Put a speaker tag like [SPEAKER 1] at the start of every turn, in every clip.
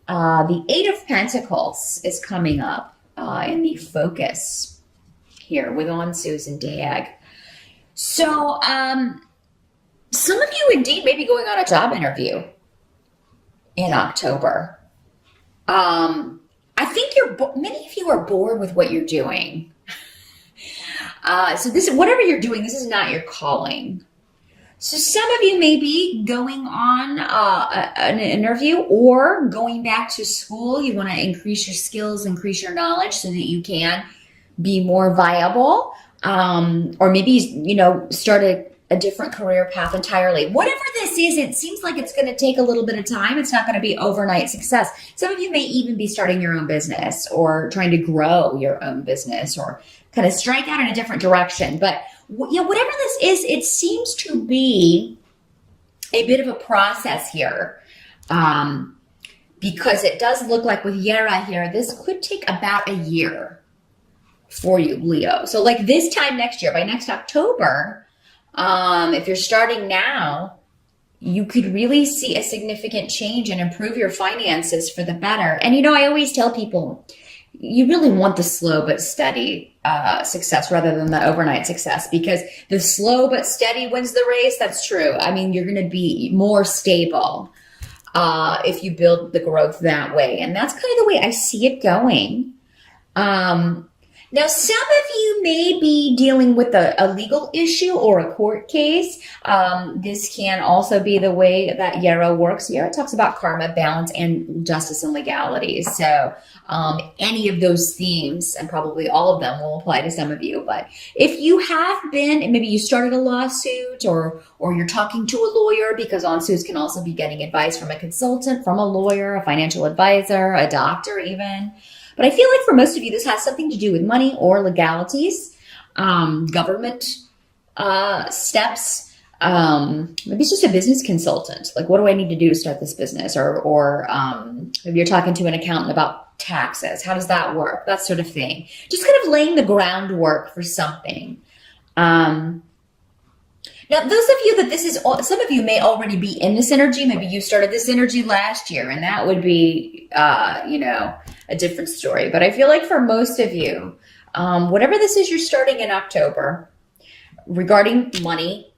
[SPEAKER 1] The Eight of Pentacles is coming up in the focus here with on Susan Dag. So some of you indeed may be going on a job interview in October. I think many of you are bored with what you're doing. So whatever you're doing, this is not your calling. So some of you may be going on an interview or going back to school. You want to increase your skills, increase your knowledge so that you can be more viable. Or maybe, start a different career path entirely. Whatever this is, it seems like it's going to take a little bit of time. It's not going to be overnight success. Some of you may even be starting your own business or trying to grow your own business or kind of strike out in a different direction. But whatever this is, it seems to be a bit of a process here. Because it does look like with Yera here, this could take about a year for you, Leo. So like this time next year, by next October, if you're starting now, you could really see a significant change and improve your finances for the better. And, I always tell people, you really want the slow but steady success rather than the overnight success, because the slow but steady wins the race. That's true. I mean, you're going to be more stable if you build the growth that way. And that's kind of the way I see it going. Now, some of you may be dealing with a legal issue or a court case. This can also be the way that Yera works. Yera talks about karma, balance, and justice and legality. So any of those themes, and probably all of them, will apply to some of you. But if you have been, and maybe you started a lawsuit or you're talking to a lawyer, because on suits can also be getting advice from a consultant, from a lawyer, a financial advisor, a doctor even. But I feel like for most of you, this has something to do with money or legalities, government steps. Maybe it's just a business consultant. Like, what do I need to do to start this business? Or maybe you're talking to an accountant about taxes. How does that work? That sort of thing. Just kind of laying the groundwork for something. Now, those of you that some of you may already be in this energy. Maybe you started this energy last year, and that would be, a different story. But I feel like for most of you, whatever this is you're starting in October, regarding money,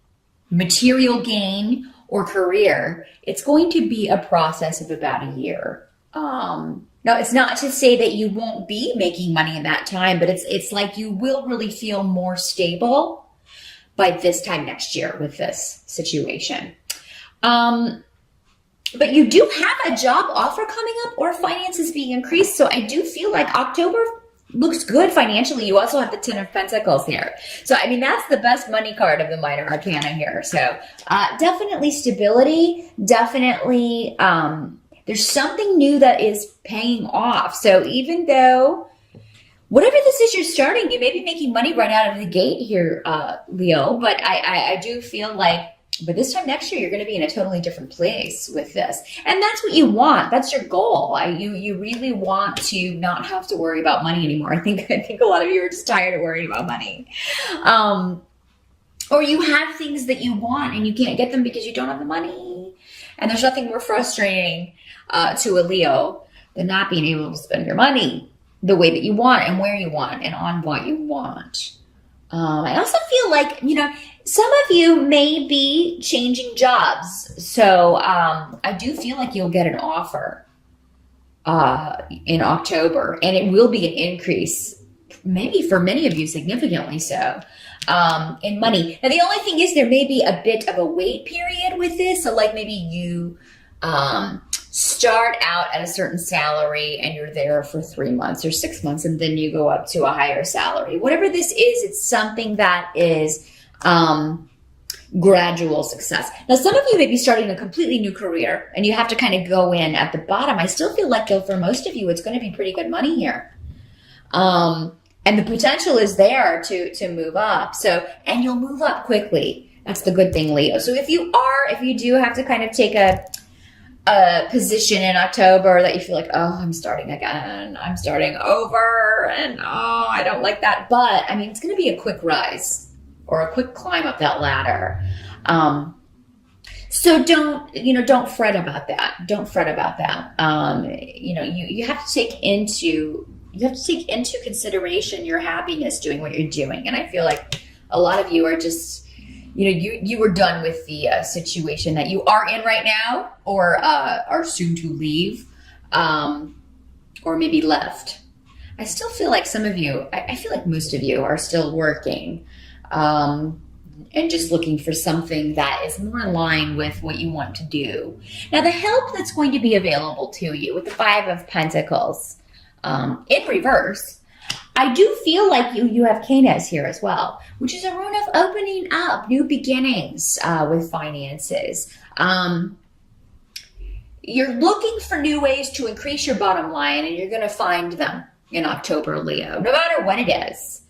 [SPEAKER 1] material gain, or career, it's going to be a process of about a year. Now, it's not to say that you won't be making money in that time, but it's like you will really feel more stable by this time next year with this situation. But you do have a job offer coming up or finances being increased. So I do feel like October looks good financially. You also have the Ten of Pentacles here. So, I mean, that's the best money card of the minor arcana here. So definitely stability, definitely there's something new that is paying off. So even though whatever this is you're starting, you may be making money right out of the gate here, Leo, but I do feel like but this time next year, you're going to be in a totally different place with this. And that's what you want. That's your goal. You really want to not have to worry about money anymore. I think a lot of you are just tired of worrying about money. Or you have things that you want and you can't get them because you don't have the money. And there's nothing more frustrating to a Leo than not being able to spend your money the way that you want and where you want and on what you want. I also feel like, some of you may be changing jobs. So I do feel like you'll get an offer in October, and it will be an increase, maybe for many of you significantly so, in money. Now, the only thing is there may be a bit of a wait period with this. So like maybe you start out at a certain salary and you're there for 3 months or 6 months, and then you go up to a higher salary. Whatever this is, it's something that is gradual success. Now, some of you may be starting a completely new career and you have to kind of go in at the bottom. I still feel like, though, for most of you, it's going to be pretty good money here. And the potential is there to move up. So, and you'll move up quickly. That's the good thing, Leo. So if you do have to kind of take a position in October that you feel like, oh, I'm starting again, I'm starting over, and oh, I don't like that. But I mean, it's going to be a quick rise or a quick climb up that ladder. So don't fret about that. Don't fret about that. You have to take into consideration your happiness doing what you're doing. And I feel like a lot of you are just, you were done with the situation that you are in right now, or are soon to leave, or maybe left. I still feel like some of you, I feel like most of you are still working, and just looking for something that is more in line with what you want to do. Now, the help that's going to be available to you with the Five of Pentacles in reverse, I do feel like you have Canes here as well, which is a rune of opening up, new beginnings with finances. You're looking for new ways to increase your bottom line, and you're going to find them in October, Leo, no matter what it is.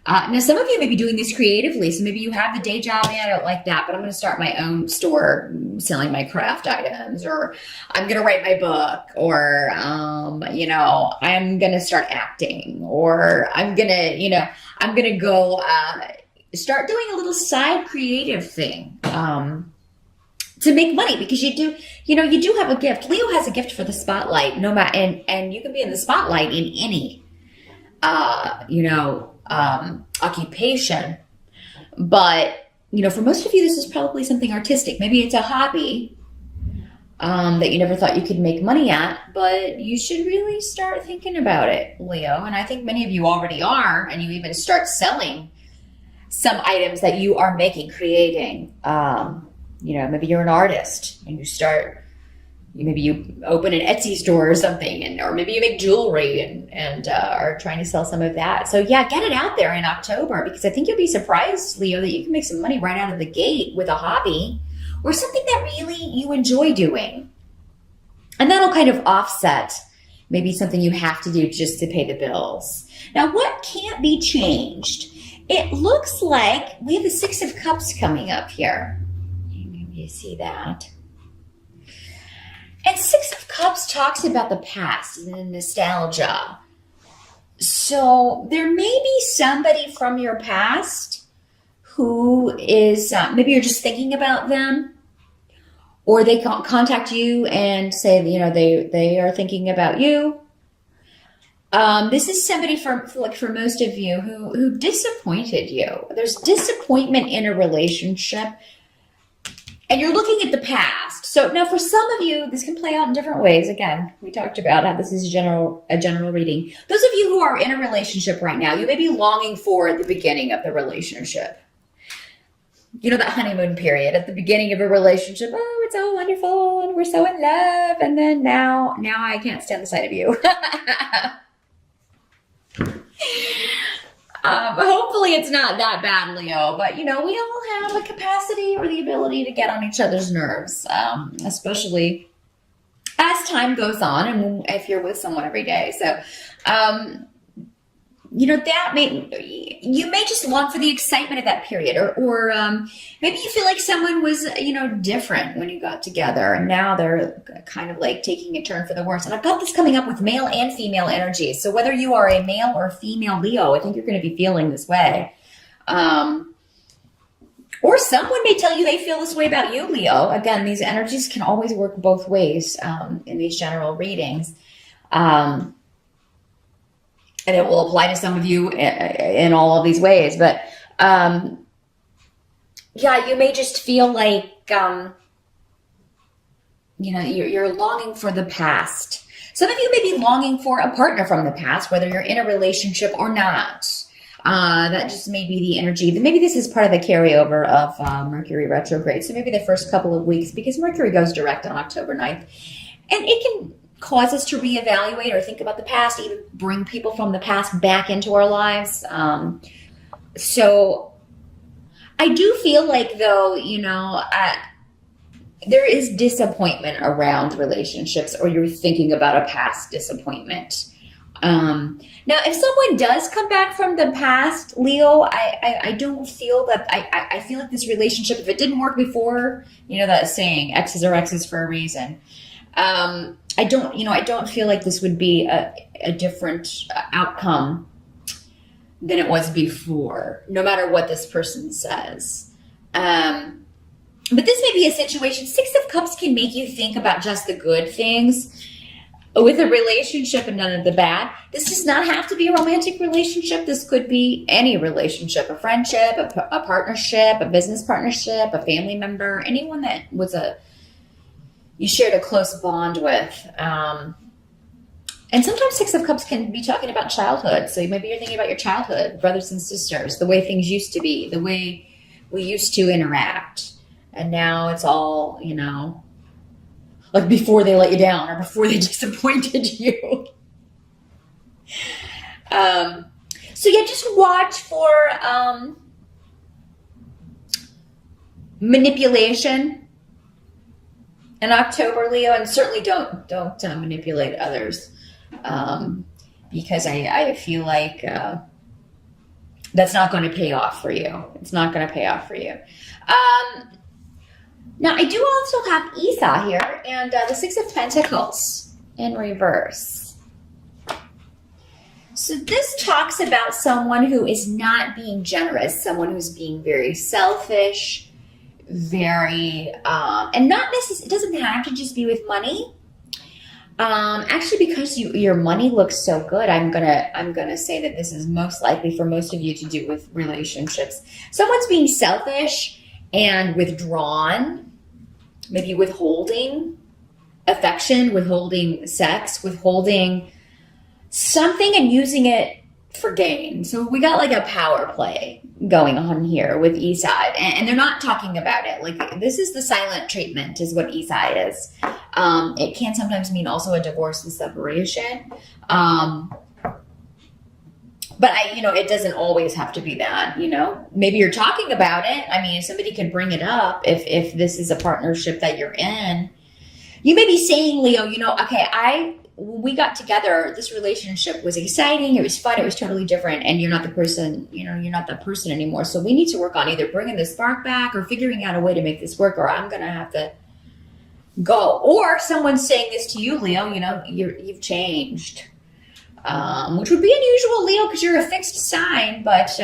[SPEAKER 1] Now, some of you may be doing this creatively, so maybe you have the day job, and I don't like that, but I'm going to start my own store selling my craft items, or I'm going to write my book, or, I'm going to start acting, or I'm going to go start doing a little side creative thing to make money, because you do have a gift. Leo has a gift for the spotlight, and you can be in the spotlight in any, occupation. But, for most of you, this is probably something artistic. Maybe it's a hobby that you never thought you could make money at, but you should really start thinking about it, Leo. And I think many of you already are, and you even start selling some items that you are creating. Maybe you're an artist and maybe you open an Etsy store or something, or maybe you make jewelry and are trying to sell some of that. So yeah, get it out there in October, because I think you'll be surprised, Leo, that you can make some money right out of the gate with a hobby or something that really you enjoy doing. And that'll kind of offset maybe something you have to do just to pay the bills. Now, what can't be changed? It looks like we have the Six of Cups coming up here. Maybe you see that. And Six of Cups talks about the past and the nostalgia. So there may be somebody from your past who is, maybe you're just thinking about them, or they contact you and say, they are thinking about you. This is somebody for most of you who disappointed you. There's disappointment in a relationship, and you're looking at the past. So now for some of you, this can play out in different ways. Again, we talked about how this is a general reading. Those of you who are in a relationship right now, you may be longing for the beginning of the relationship. That honeymoon period at the beginning of a relationship. Oh, it's all wonderful and we're so in love. And then now I can't stand the sight of you. Hopefully it's not that bad, Leo, but we all have a capacity or the ability to get on each other's nerves, especially as time goes on and if you're with someone every day. So, you may just long for the excitement of that period, or maybe you feel like someone was, different when you got together, and now they're kind of like taking a turn for the worse. And I've got this coming up with male and female energies. So whether you are a male or female Leo, I think you're going to be feeling this way. Or someone may tell you they feel this way about you, Leo. Again, these energies can always work both ways in these general readings. And it will apply to some of you in all of these ways. But, you may just feel like, you're longing for the past. Some of you may be longing for a partner from the past, whether you're in a relationship or not. That just may be the energy. Maybe this is part of the carryover of Mercury retrograde. So maybe the first couple of weeks, because Mercury goes direct on October 9th. And it can cause us to reevaluate or think about the past, even bring people from the past back into our lives. So I do feel like, though, there is disappointment around relationships, or you're thinking about a past disappointment. Now, if someone does come back from the past, Leo, I don't feel that, I feel like this relationship, if it didn't work before, that saying, X's are X's for a reason. I don't feel like this would be a different outcome than it was before, no matter what this person says. But this may be a situation. Six of Cups can make you think about just the good things with a relationship and none of the bad. This does not have to be a romantic relationship. This could be any relationship, a friendship, a partnership, a business partnership, a family member, anyone that you shared a close bond with. And sometimes Six of Cups can be talking about childhood. So maybe you're thinking about your childhood, brothers and sisters, the way things used to be, the way we used to interact. And now it's all, like before they let you down or before they disappointed you. So yeah, just watch for manipulation in October, Leo, and certainly don't manipulate others, because I feel like that's not going to pay off for you. It's not going to pay off for you. Now, I do also have Esau here, and the Six of Pentacles in reverse. So this talks about someone who is not being generous, someone who's being very selfish, very, and not necessarily, it doesn't have to just be with money. Actually, because your money looks so good, I'm gonna say that this is most likely for most of you to do with relationships. Someone's being selfish and withdrawn, maybe withholding affection, withholding sex, withholding something and using it for gain. So we got like a power play going on here with Esau, and they're not talking about it. Like, this is the silent treatment is what Esau is. It can sometimes mean also a divorce and separation. But it doesn't always have to be that, maybe you're talking about it. I mean, somebody could bring it up if this is a partnership that you're in. You may be saying, Leo, okay, when we got together, this relationship was exciting. It was fun. It was totally different. And you're not the person, you're not that person anymore. So we need to work on either bringing the spark back or figuring out a way to make this work, or I'm going to have to go. Or someone's saying this to you, Leo, you've changed. Which would be unusual, Leo, because you're a fixed sign. But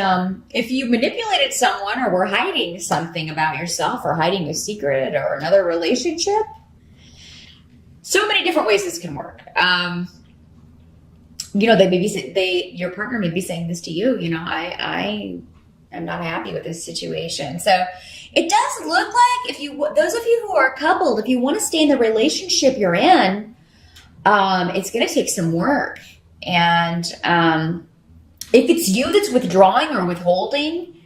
[SPEAKER 1] if you manipulated someone or were hiding something about yourself or hiding a secret or another relationship, so many different ways this can work. Your partner may be saying this to you. I am not happy with this situation. So it does look like those of you who are coupled, if you want to stay in the relationship you're in, it's going to take some work. And if it's you that's withdrawing or withholding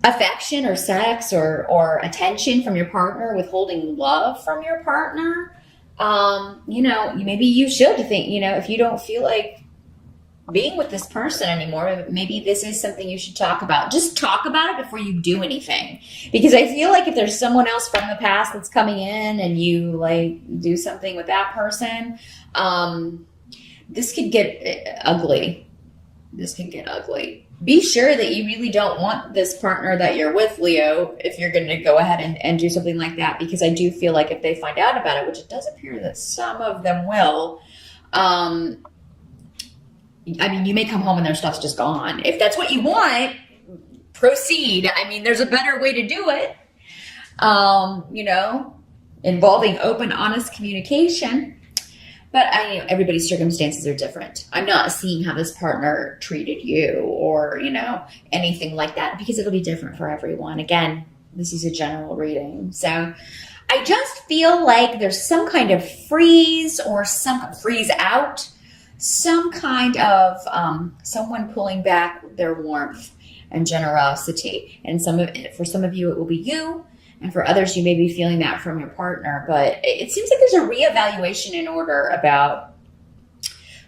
[SPEAKER 1] affection or sex or attention from your partner, withholding love from your partner, maybe you should think, if you don't feel like being with this person anymore, maybe this is something you should talk about. Just talk about it before you do anything. Because I feel like if there's someone else from the past that's coming in and you do something with that person, this could get ugly. This can get ugly. Be sure that you really don't want this partner that you're with, Leo, if you're going to go ahead and do something like that, because I do feel like if they find out about it, which it does appear that some of them will, you may come home and their stuff's just gone. If that's what you want, proceed. There's a better way to do it, involving open, honest communication. But everybody's circumstances are different. I'm not seeing how this partner treated you or, anything like that, because it'll be different for everyone. Again, this is a general reading. So I just feel like there's some kind of freeze or some freeze out, some kind of someone pulling back their warmth and generosity. And for some of you, it will be you. And for others, you may be feeling that from your partner. But it seems like there's a reevaluation in order about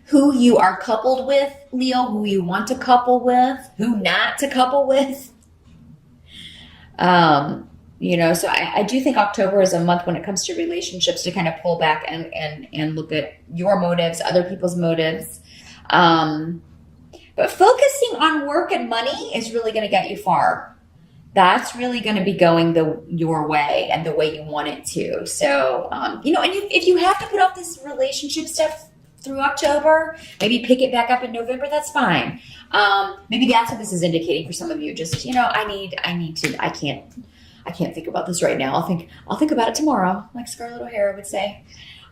[SPEAKER 1] who you are coupled with, Leo, who you want to couple with, who not to couple with. So I do think October is a month when it comes to relationships to kind of pull back and look at your motives, other people's motives. But focusing on work and money is really going to get you far. That's really going to be going your way and the way you want it to. So, and if you have to put off this relationship stuff through October, maybe pick it back up in November, that's fine. Maybe that's what this is indicating for some of you. Just, I I can't think about this right now. I'll think about it tomorrow, like Scarlett O'Hara would say.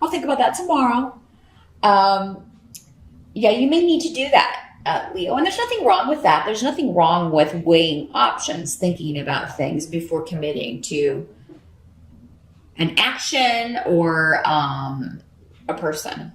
[SPEAKER 1] I'll think about that tomorrow. Yeah, you may need to do that, Leo. And there's nothing wrong with that. There's nothing wrong with weighing options, thinking about things before committing to an action or a person.